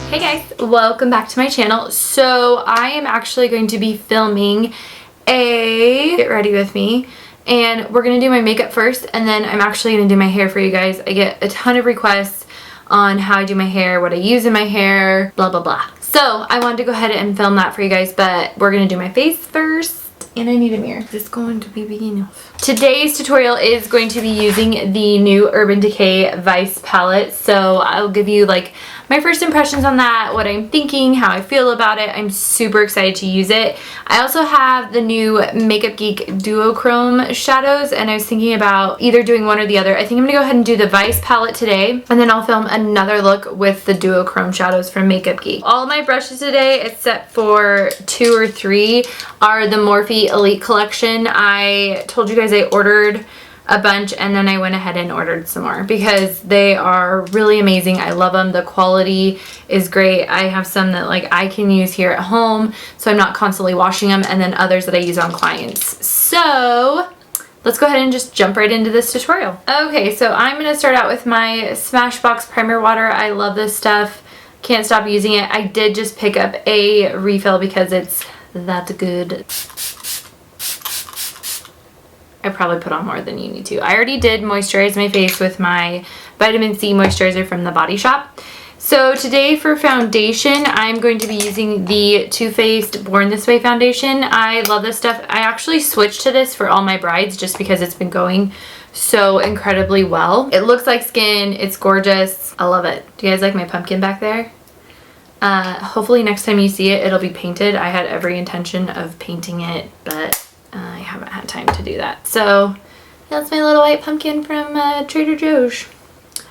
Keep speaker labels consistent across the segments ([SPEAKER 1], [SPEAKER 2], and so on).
[SPEAKER 1] Hey guys, welcome back to my channel. So I am actually going to be filming a get ready with me, and we're gonna do my makeup first, and then I'm actually gonna do my hair for you guys. I get a ton of requests on how I do my hair, what I use in my hair, blah blah blah. So I wanted to go ahead and film that for you guys, but we're gonna do my face first. And I need a mirror. Is this going to be big enough? Today's tutorial is going to be using the new Urban Decay Vice palette. So I'll give you like my first impressions on that, what I'm thinking, how I feel about it. I'm super excited to use it. I also have the new Makeup Geek Duochrome shadows, and I was thinking about either doing one or the other. I think I'm gonna go ahead and do the Vice palette today, and then I'll film another look with the Duochrome shadows from Makeup Geek. All my brushes today, except for 2 or 3, are the Morphe Elite Collection. I told you guys I ordered a bunch, and then I went ahead and ordered some more because they are really amazing. I love them. The quality is great. I have some that like I can use here at home, so I'm not constantly washing them, and then others that I use on clients. So let's go ahead and just jump right into this tutorial. Okay, so I'm going to start out with my Smashbox Primer Water. I love this stuff. Can't stop using it. I did just pick up a refill because it's that good. I probably put on more than you need to. I already did moisturize my face with my vitamin C moisturizer from the Body Shop. So today for foundation, I'm going to be using the Too Faced Born This Way foundation. I love this stuff. I actually switched to this for all my brides just because it's been going so incredibly well. It looks like skin. It's gorgeous. I love it. Do you guys like my pumpkin back there? Hopefully next time you see it, it'll be painted. I had every intention of painting it, but I haven't had time to do that. So that's my little white pumpkin from Trader Joe's.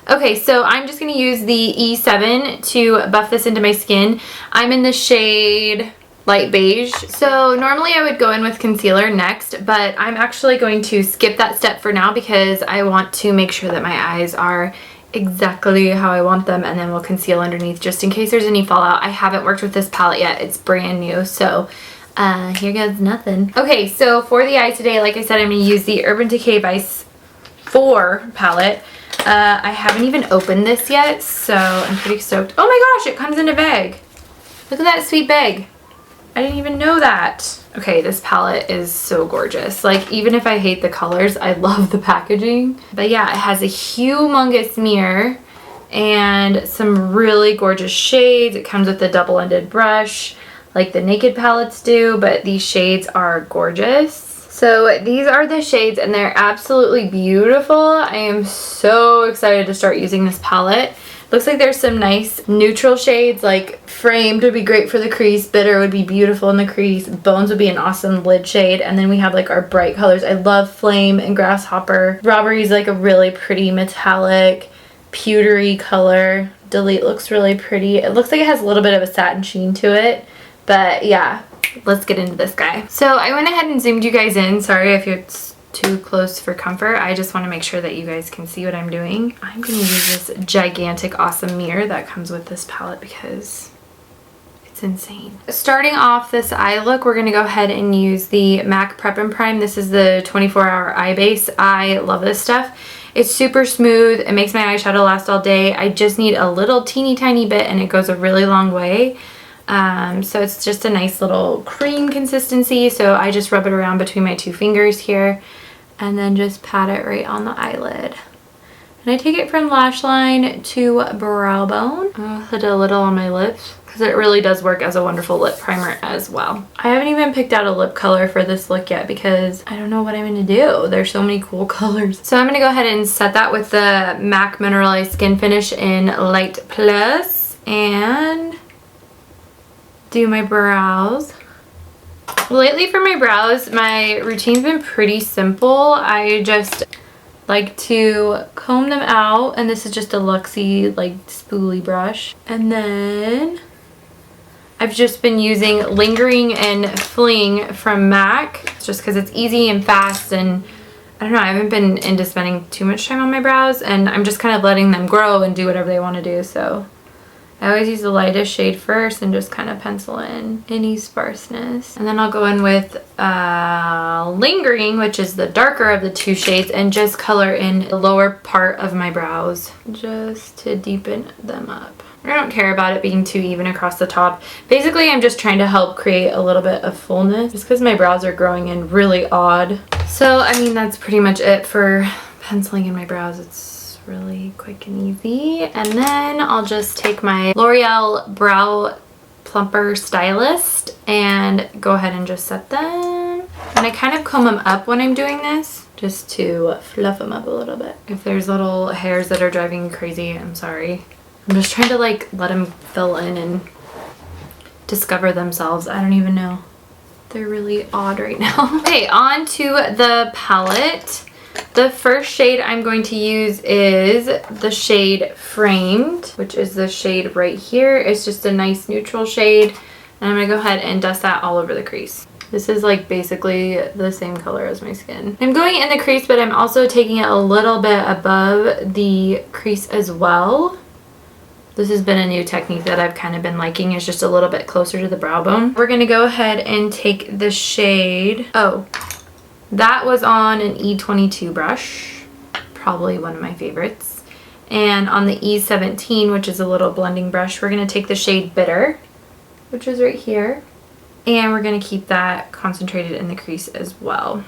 [SPEAKER 1] Okay, so I'm just going to use the E7 to buff this into my skin. I'm in the shade light beige. So normally I would go in with concealer next, but I'm actually going to skip that step for now because I want to make sure that my eyes are exactly how I want them, and then we'll conceal underneath just in case there's any fallout. I haven't worked with this palette yet. It's brand new, so here goes nothing. Okay, so for the eyes today, like I said, I'm going to use the Urban Decay Vice 4 palette. I haven't even opened this yet, so I'm pretty stoked. Oh my gosh, it comes in a bag. Look at that sweet bag. I didn't even know that. Okay, this palette is so gorgeous. Like, even if I hate the colors, I love the packaging. But yeah, it has a humongous mirror and some really gorgeous shades. It comes with a double-ended brush, like the Naked palettes do, but these shades are gorgeous. So these are the shades, and they're absolutely beautiful. I am so excited to start using this palette. Looks like there's some nice neutral shades, like Framed would be great for the crease, Bitter would be beautiful in the crease, Bones would be an awesome lid shade, and then we have like our bright colors. I love Flame and Grasshopper. Robbery is like a really pretty metallic, pewtery color. Delete looks really pretty. It looks like it has a little bit of a satin sheen to it. But yeah, let's get into this guy. So I went ahead and zoomed you guys in. Sorry if it's too close for comfort. I just want to make sure that you guys can see what I'm doing. I'm going to use this gigantic awesome mirror that comes with this palette because it's insane. Starting off this eye look, we're going to go ahead and use the MAC Prep and Prime. This is the 24-hour eye base. I love this stuff. It's super smooth. It makes my eyeshadow last all day. I just need a little teeny tiny bit and it goes a really long way. So it's just a nice little cream consistency, so I just rub it around between my 2 fingers here and then just pat it right on the eyelid. And I take it from lash line to brow bone. I'll put a little on my lips because it really does work as a wonderful lip primer as well. I haven't even picked out a lip color for this look yet because I don't know what I'm going to do. There's so many cool colors. So I'm going to go ahead and set that with the MAC Mineralized Skin Finish in Light Plus and do my brows. Lately for my brows, my routine's been pretty simple. I just like to comb them out, and this is just a Luxie like spoolie brush. And then I've just been using Lingering and Fling from MAC just because it's easy and fast, and I don't know, I haven't been into spending too much time on my brows, and I'm just kind of letting them grow and do whatever they want to do. So I always use the lightest shade first and just kind of pencil in any sparseness. And then I'll go in with Lingering, which is the darker of the two shades, and just color in the lower part of my brows just to deepen them up. I don't care about it being too even across the top. Basically, I'm just trying to help create a little bit of fullness just because my brows are growing in really odd. So, I mean, that's pretty much it for penciling in my brows. It's really quick and easy. And then I'll just take my L'Oreal Brow Plumper Stylist and go ahead and just set them. And I kind of comb them up when I'm doing this, just to fluff them up a little bit. If there's little hairs that are driving me crazy, I'm sorry. I'm just trying to like let them fill in and discover themselves. I don't even know. They're really odd right now. Okay, on to the palette. The first shade I'm going to use is the shade Framed, which is the shade right here. It's just a nice neutral shade. And I'm gonna go ahead and dust that all over the crease. This is like basically the same color as my skin. I'm going in the crease, but I'm also taking it a little bit above the crease as well. This has been a new technique that I've kind of been liking. It's just a little bit closer to the brow bone. We're gonna go ahead and take the shade, oh, that was on an E22 brush, probably one of my favorites. And on the E17, which is a little blending brush, we're gonna take the shade Bitter, which is right here. And we're gonna keep that concentrated in the crease as well.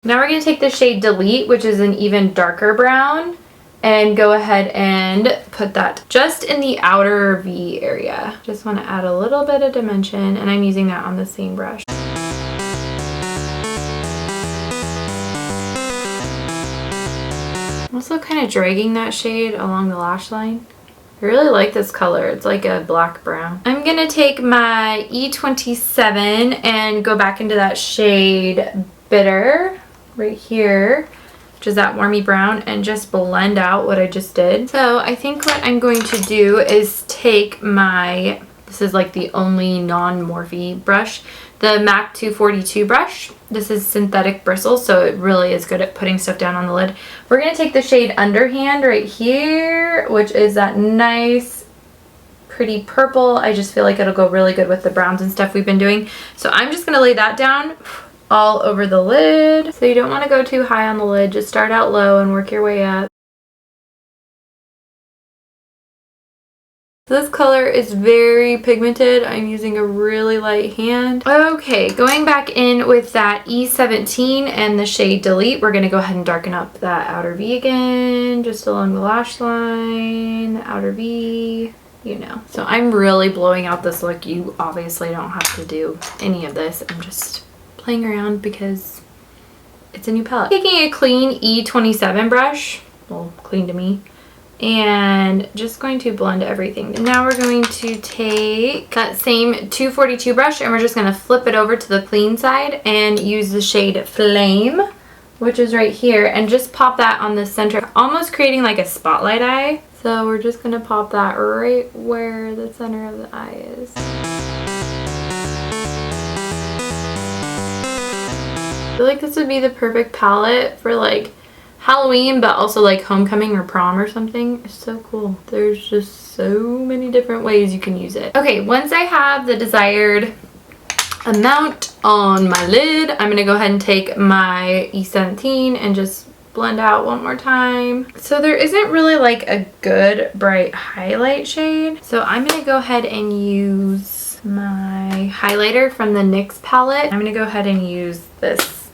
[SPEAKER 1] Now we're going to take the shade Delete, which is an even darker brown, and go ahead and put that just in the outer V area. Just want to add a little bit of dimension, and I'm using that on the same brush. I'm also kind of dragging that shade along the lash line. I really like this color. It's like a black brown. I'm going to take my E27 and go back into that shade Bitter right here, which is that warmy brown, and just blend out what I just did. So I think what I'm going to do is take my, this is like the only non-Morphe brush, the MAC 242 brush. This is synthetic bristles, so it really is good at putting stuff down on the lid. We're going to take the shade Underhand right here, which is that nice pretty purple. I just feel like it'll go really good with the browns and stuff we've been doing. So I'm just going to lay that down all over the lid. So you don't want to go too high on the lid. Just start out low and work your way up. This color is very pigmented. I'm using a really light hand. Okay, going back in with that E17 and the shade Delete, we're going to go ahead and darken up that outer V again, just along the lash line, the outer V, you know. So I'm really blowing out this look. You obviously don't have to do any of this. I'm just playing around because it's a new palette. Taking a clean E27 brush, well, clean to me, and just going to blend everything. And now we're going to take that same 242 brush and we're just going to flip it over to the clean side and use the shade Flame, which is right here, and just pop that on the center, almost creating like a spotlight eye. So we're just going to pop that right where the center of the eye is. I feel like this would be the perfect palette for like Halloween, but also like homecoming or prom or something. It's so cool. There's just so many different ways you can use it. Okay, once I have the desired amount on my lid, I'm going to go ahead and take my E17 and just blend out one more time. So there isn't really like a good bright highlight shade. So I'm going to go ahead and use my highlighter from the NYX palette. I'm going to go ahead and use this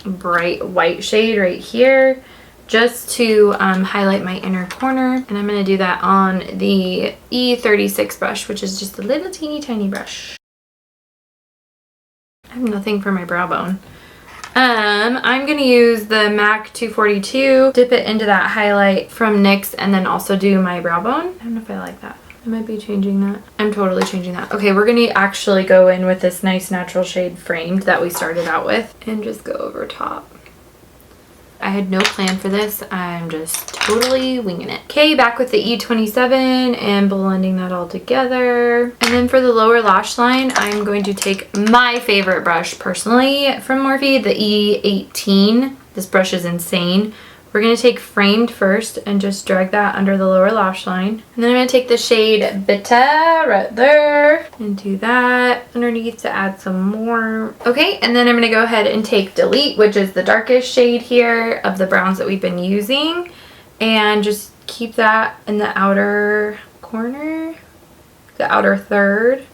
[SPEAKER 1] bright white shade right here just to highlight my inner corner, and I'm going to do that on the E36 brush, which is just a little teeny tiny brush. I have nothing for my brow bone. I'm going to use the MAC 242, dip it into that highlight from NYX, and then also do my brow bone. I don't know if I like that. I might be changing that. I'm totally changing that. Okay, we're going to actually go in with this nice natural shade Framed that we started out with and just go over top. I had no plan for this. I'm just totally winging it. Okay, back with the E27 and blending that all together. And then for the lower lash line, I'm going to take my favorite brush personally from Morphe, the E18. This brush is insane. We're going to take Framed first and just drag that under the lower lash line. And then I'm going to take the shade Bitter right there and do that underneath to add some more. Okay, and then I'm going to go ahead and take Delete, which is the darkest shade here of the browns that we've been using, and just keep that in the outer corner, the outer third,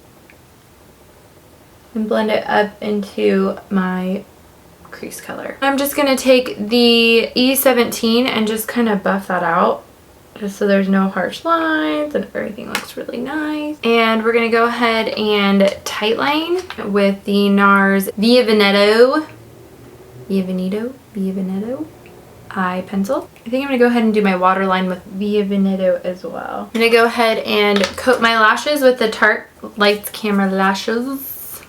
[SPEAKER 1] and blend it up into my crease color. I'm just going to take the E17 and just kind of buff that out just so there's no harsh lines and everything looks really nice. And we're going to go ahead and tightline with the NARS Via Veneto eye pencil. I think I'm going to go ahead and do my waterline with Via Veneto as well. I'm going to go ahead and coat my lashes with the Tarte Lights Camera Lashes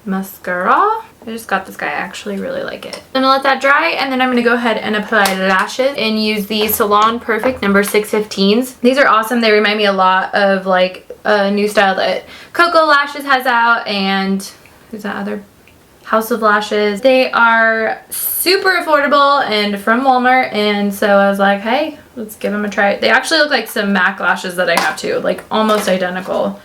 [SPEAKER 1] mascara. I just got this guy. I actually really like it. I'm gonna let that dry, and then I'm gonna go ahead and apply lashes and use the Salon Perfect number 615s. These are awesome. They remind me a lot of like a new style that Coco Lashes has out, and who's that other? House of Lashes. They are super affordable and from Walmart, and so I was like, hey, let's give them a try. They actually look like some MAC lashes that I have too, like almost identical.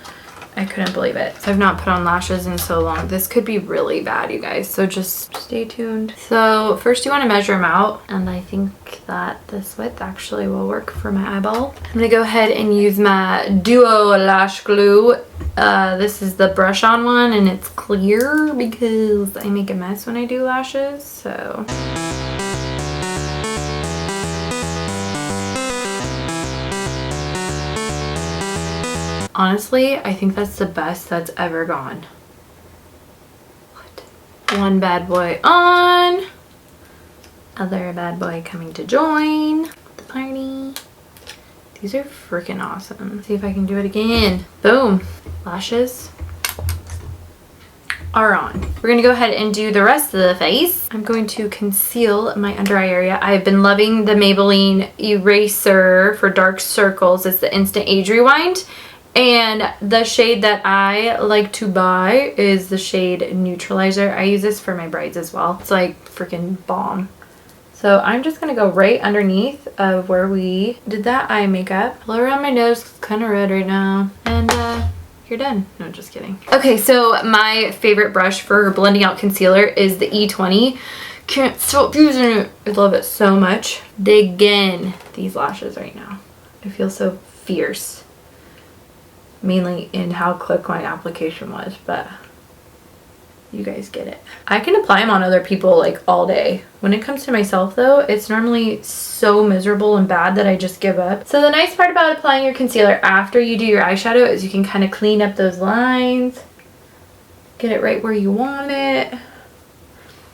[SPEAKER 1] I couldn't believe it. I've not put on lashes in so long. This could be really bad, you guys, so just stay tuned. So first you want to measure them out, and I think that this width actually will work for my eyeball. I'm gonna go ahead and use my Duo Lash Glue. This is the brush on one, and it's clear because I make a mess when I do lashes, so. Honestly, I think that's the best that's ever gone. What? One bad boy on, other bad boy coming to join the party. These are freaking awesome. Let's see if I can do it again. Boom. Lashes are on. We're gonna go ahead and do the rest of the face. I'm going to conceal my under eye area. I've been loving the Maybelline Eraser for dark circles. It's the Instant Age Rewind. And the shade that I like to buy is the shade Neutralizer. I use this for my braids as well. It's like freaking bomb. So I'm just going to go right underneath of where we did that eye makeup. All around my nose, it's kind of red right now. And you're done. No, just kidding. Okay, so my favorite brush for blending out concealer is the E20. Can't stop using it. I love it so much. Dig in these lashes right now. I feel so fierce. Mainly in how quick my application was, but you guys get it. I can apply them on other people like all day. When it comes to myself though, it's normally so miserable and bad that I just give up. So the nice part about applying your concealer after you do your eyeshadow is you can kind of clean up those lines, get it right where you want it.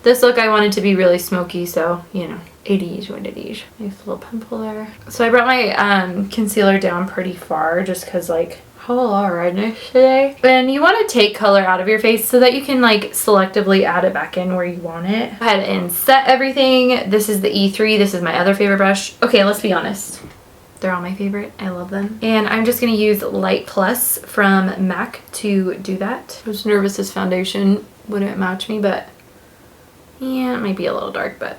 [SPEAKER 1] This look I wanted to be really smoky, so you know, it is what it is. Nice little pimple there. So I brought my concealer down pretty far just because like whole lot of redness today. And you want to take color out of your face so that you can like selectively add it back in where you want it. Go ahead and set everything. This is the E3. This is my other favorite brush. Okay, let's be honest. They're all my favorite. I love them. And I'm just going to use Light Plus from MAC to do that. I was nervous this foundation wouldn't match me, but yeah, it might be a little dark, but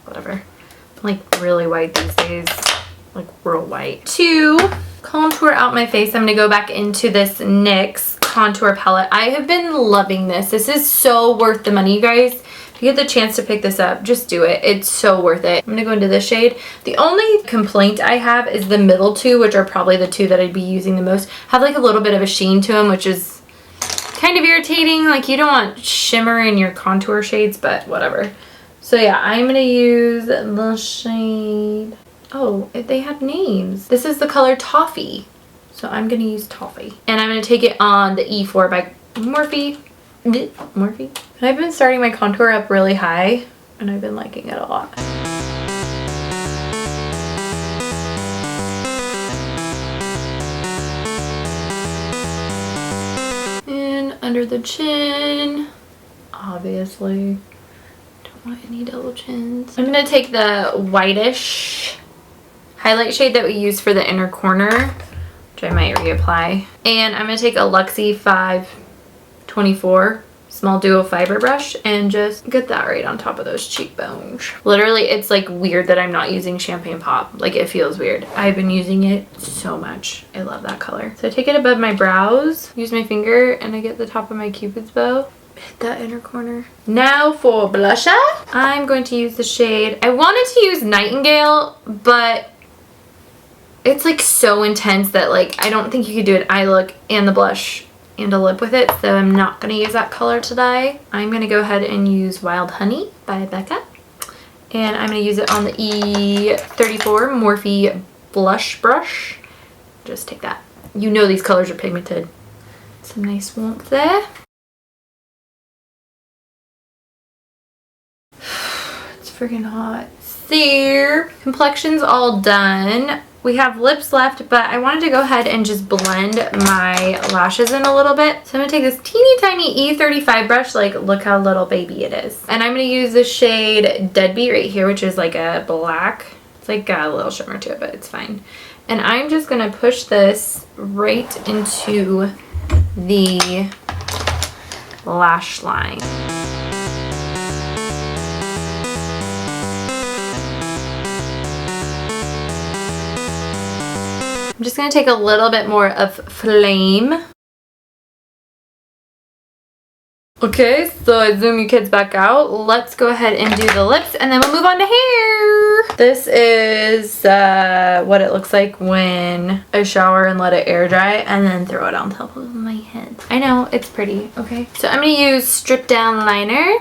[SPEAKER 1] whatever. I'm like really white these days. Like real white. To contour out my face, I'm going to go back into this NYX contour palette. I have been loving this. This is so worth the money, you guys. If you get the chance to pick this up, just do it. It's so worth it. I'm going to go into this shade. The only complaint I have is the middle two, which are probably the two that I'd be using the most, have like a little bit of a sheen to them, which is kind of irritating. Like you don't want shimmer in your contour shades, but whatever. So yeah, I'm going to use the shade... Oh, they have names. This is the color Toffee. So I'm going to use Toffee. And I'm going to take it on the E4 by Morphe. Morphe. And I've been starting my contour up really high, and I've been liking it a lot. And under the chin, obviously. Don't want any double chins. I'm going to take the whitish highlight shade that we use for the inner corner, which I might reapply. And I'm going to take a Luxie 524 small duo fiber brush and just get that right on top of those cheekbones. Literally, it's like weird that I'm not using Champagne Pop. Like, it feels weird. I've been using it so much. I love that color. So I take it above my brows, use my finger, and I get the top of my Cupid's bow. Hit that inner corner. Now for blusher, I'm going to use the shade. I wanted to use Nightingale, but it's like so intense that like I don't think you could do an eye look and the blush and a lip with it, so I'm not going to use that color today. I'm going to go ahead and use Wild Honey by Becca, and I'm going to use it on the E34 Morphe blush brush. Just take that. You know these colors are pigmented. Some nice warmth there. It's freaking hot. There. Complexion's all done. We have lips left, but I wanted to go ahead and just blend my lashes in a little bit. So I'm going to take this teeny tiny E35 brush, like look how little baby it is. And I'm going to use the shade Deadbeat right here, which is like a black. It's like got a little shimmer to it, but it's fine. And I'm just going to push this right into the lash line. I'm just going to take a little bit more of Flame. Okay, so I zoom you kids back out. Let's go ahead and do the lips, and then we'll move on to hair. This is what it looks like when I shower and let it air dry, and then throw it on top of my head. I know, it's pretty, okay? So I'm going to use Strip Down Liner.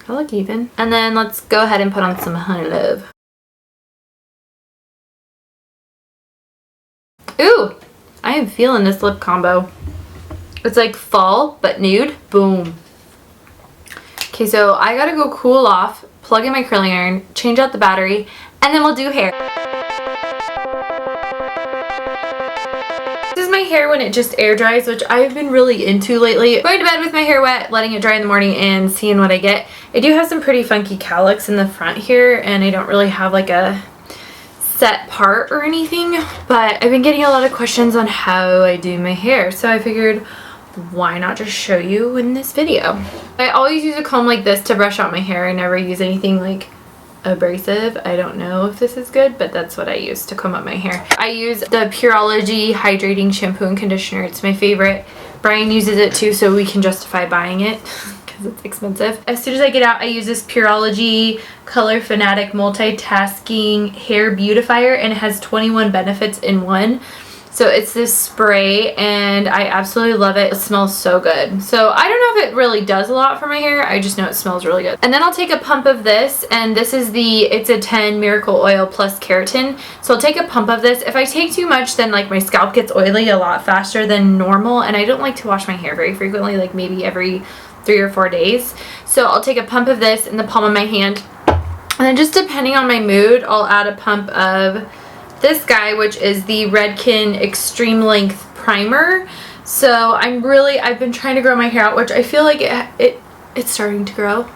[SPEAKER 1] I look even. And then let's go ahead and put on some Honey Love. Ooh, I am feeling this lip combo. It's like fall, but nude. Boom. Okay, so I gotta go cool off, plug in my curling iron, change out the battery, and then we'll do hair. This is my hair when it just air dries, which I've been really into lately. Going to bed with my hair wet, letting it dry in the morning, and seeing what I get. I do have some pretty funky cowlicks in the front here, and I don't really have like a set part or anything, but I've been getting a lot of questions on how I do my hair, so I figured why not just show you in this video. I always use a comb like this to brush out my hair. I never use anything like abrasive. I don't know if this is good, but that's what I use to comb up my hair. I use the Pureology hydrating shampoo and conditioner. It's my favorite. Brian uses it too, so we can justify buying it because it's expensive. As soon as I get out, I use this Pureology Color Fanatic Multitasking Hair Beautifier, and it has 21 benefits in one. So it's this spray, and I absolutely love it. It smells so good. So I don't know if it really does a lot for my hair. I just know it smells really good. And then I'll take a pump of this, and this is the It's a 10 Miracle Oil Plus Keratin. So I'll take a pump of this. If I take too much, then like my scalp gets oily a lot faster than normal, and I don't like to wash my hair very frequently, like maybe every 3 or 4 days. So I'll take a pump of this in the palm of my hand, and then just depending on my mood, I'll add a pump of this guy, which is the Redken Extreme Length Primer. So I've been trying to grow my hair out, which I feel like it's starting to grow.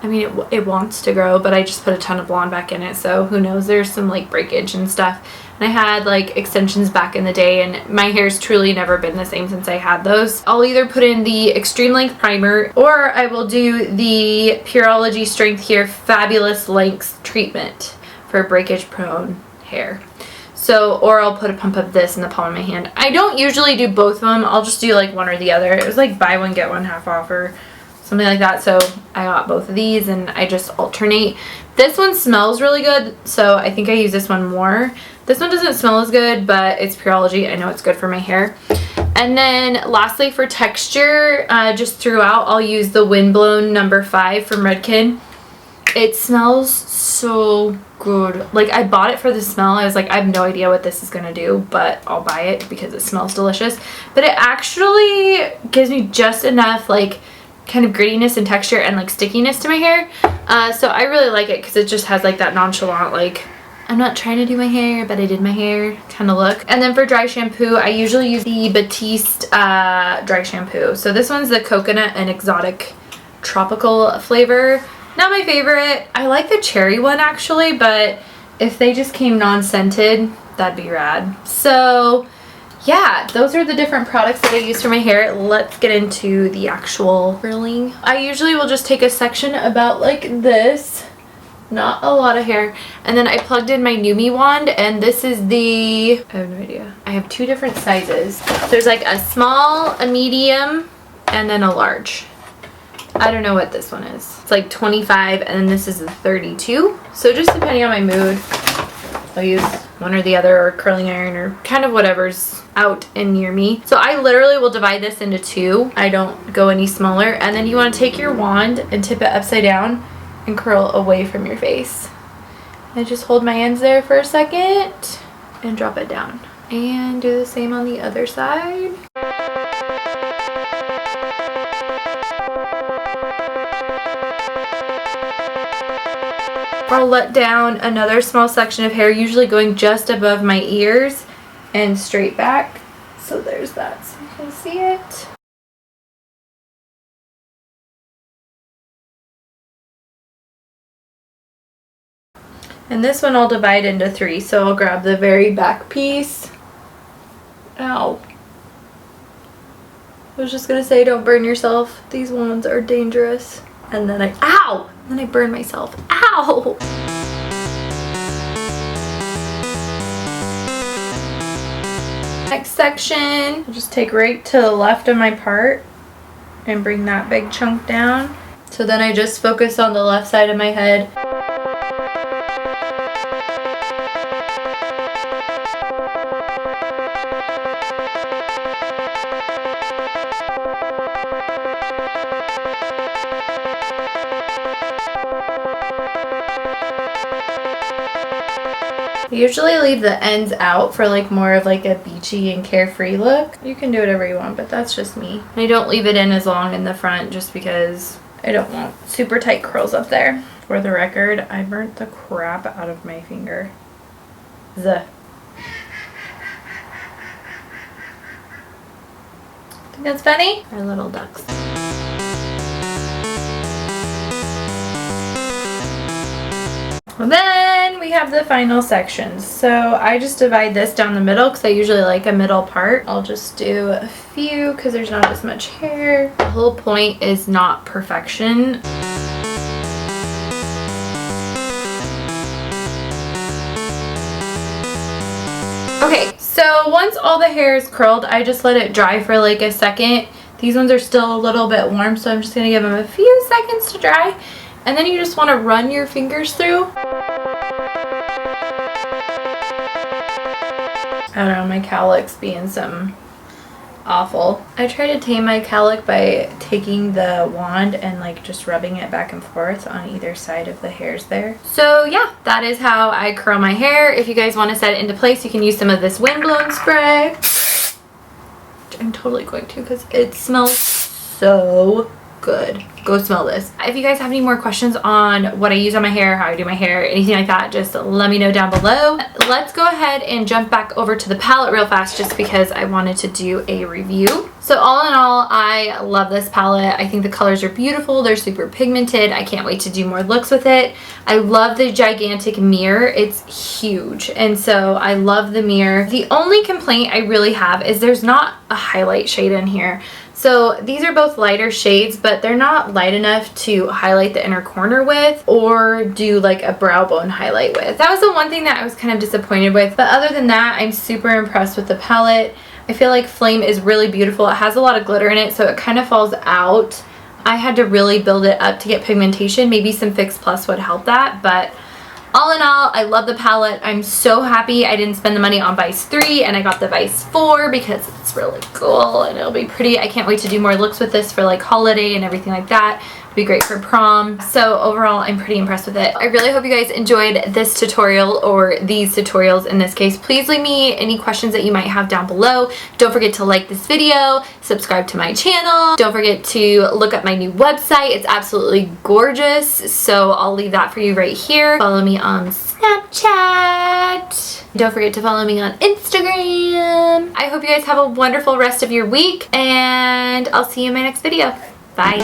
[SPEAKER 1] I mean, it wants to grow, but I just put a ton of blonde back in it, so who knows, there's some like breakage and stuff. And I had like extensions back in the day, and my hair's truly never been the same since I had those. I'll either put in the Extreme Length Primer, or I will do the Pureology Strength Here Fabulous Lengths Treatment for breakage prone hair. So, or I'll put a pump of this in the palm of my hand. I don't usually do both of them. I'll just do like one or the other. It was like buy one, get one half off or something like that. So I got both of these, and I just alternate. This one smells really good, so I think I use this one more. This one doesn't smell as good, but it's Pureology. I know it's good for my hair. And then lastly, for texture, just throughout, I'll use the Windblown No. 5 from Redken. It smells so good. Like, I bought it for the smell. I was like, I have no idea what this is gonna do, but I'll buy it because it smells delicious. But it actually gives me just enough like kind of grittiness and texture and like stickiness to my hair. So I really like it because it just has like that nonchalant, like, I'm not trying to do my hair, but I did my hair kind of look. And then for dry shampoo, I usually use the Batiste dry shampoo. So this one's the coconut and exotic tropical flavor. Not my favorite. I like the cherry one actually, but If they just came non-scented, that'd be rad. So yeah, those are the different products that I use for my hair. Let's get into the actual curling. I usually will just take a section about like this, not a lot of hair, and then I plugged in my Numi wand, and this is the, I have no idea. I have two different sizes. There's like a small, a medium, and then a large. I don't know what this one is. It's like 25, and then this is a 32. So just depending on my mood, I'll use one or the other, or curling iron, or kind of whatever's out and near me. So I literally will divide this into two. I don't go any smaller. And then you want to take your wand and tip it upside down and curl away from your face. I just hold my ends there for a second and drop it down. And do the same on the other side. I'll let down another small section of hair, usually going just above my ears and straight back. So there's that, so you can see it. And this one I'll divide into three, so I'll grab the very back piece. Ow. I was just gonna say, don't burn yourself. These wands are dangerous. And then ow! And then I burn myself. Ow! Next section, I'll just take right to the left of my part and bring that big chunk down. So then I just focus on the left side of my head. I usually leave the ends out for like more of like a beachy and carefree look. You can do whatever you want, but that's just me. I don't leave it in as long in the front just because I don't want super tight curls up there. For the record, I burnt the crap out of my finger. Think that's funny? Our little ducks. And then we have the final sections. So I just divide this down the middle because I usually like a middle part. I'll just do a few because there's not as much hair. The whole point is not perfection. Okay, so once all the hair is curled, I just let it dry for like a second. These ones are still a little bit warm, so I'm just going to give them a few seconds to dry. And then you just want to run your fingers through. I don't know, my cowlick's being something awful. I try to tame my cowlick by taking the wand and like just rubbing it back and forth on either side of the hairs there. So yeah, that is how I curl my hair. If you guys want to set it into place, you can use some of this windblown spray. I'm totally going to because it smells so good. Go smell this. If you guys have any more questions on what I use on my hair, how I do my hair, anything like that, just let me know down below. Let's go ahead and jump back over to the palette real fast just because I wanted to do a review. So all in all, I love this palette. I think the colors are beautiful. They're super pigmented. I can't wait to do more looks with it. I love the gigantic mirror. It's huge. And so I love the mirror. The only complaint I really have is there's not a highlight shade in here. So these are both lighter shades, but they're not light enough to highlight the inner corner with or do like a brow bone highlight with. That was the one thing that I was kind of disappointed with. But other than that, I'm super impressed with the palette. I feel like Flame is really beautiful. It has a lot of glitter in it, so it kind of falls out. I had to really build it up to get pigmentation. Maybe some Fix Plus would help that, but all in all, I love the palette. I'm so happy I didn't spend the money on Vice 3 and I got the Vice 4 because it's really cool and it'll be pretty. I can't wait to do more looks with this for like holiday and everything like that. It'll be great for prom. So overall, I'm pretty impressed with it. I really hope you guys enjoyed this tutorial, or these tutorials in this case. Please leave me any questions that you might have down below. Don't forget to like this video, subscribe to my channel. Don't forget to look up my new website. It's absolutely gorgeous. So I'll leave that for you right here. Follow me on Snapchat. Don't forget to follow me on Instagram. I hope you guys have a wonderful rest of your week, and I'll see you in my next video. Bye.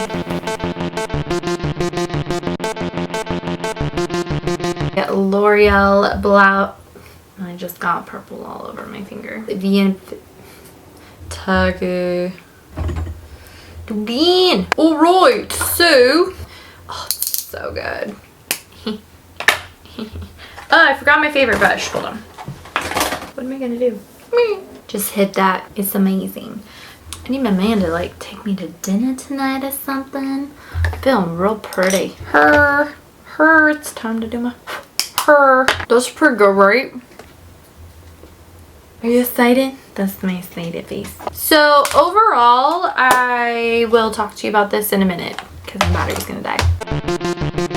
[SPEAKER 1] L'Oreal Blau. I just got purple all over my finger. Tage. Bean. Alright, so. Oh, it's so good. Oh, I forgot my favorite brush. Hold on. What am I gonna do? Just hit that. It's amazing. I need my man to like take me to dinner tonight or something. I'm feeling real pretty. It's time to do my Those are pretty good, right? Are you excited? That's my excited face. So overall, I will talk to you about this in a minute because my battery's gonna die.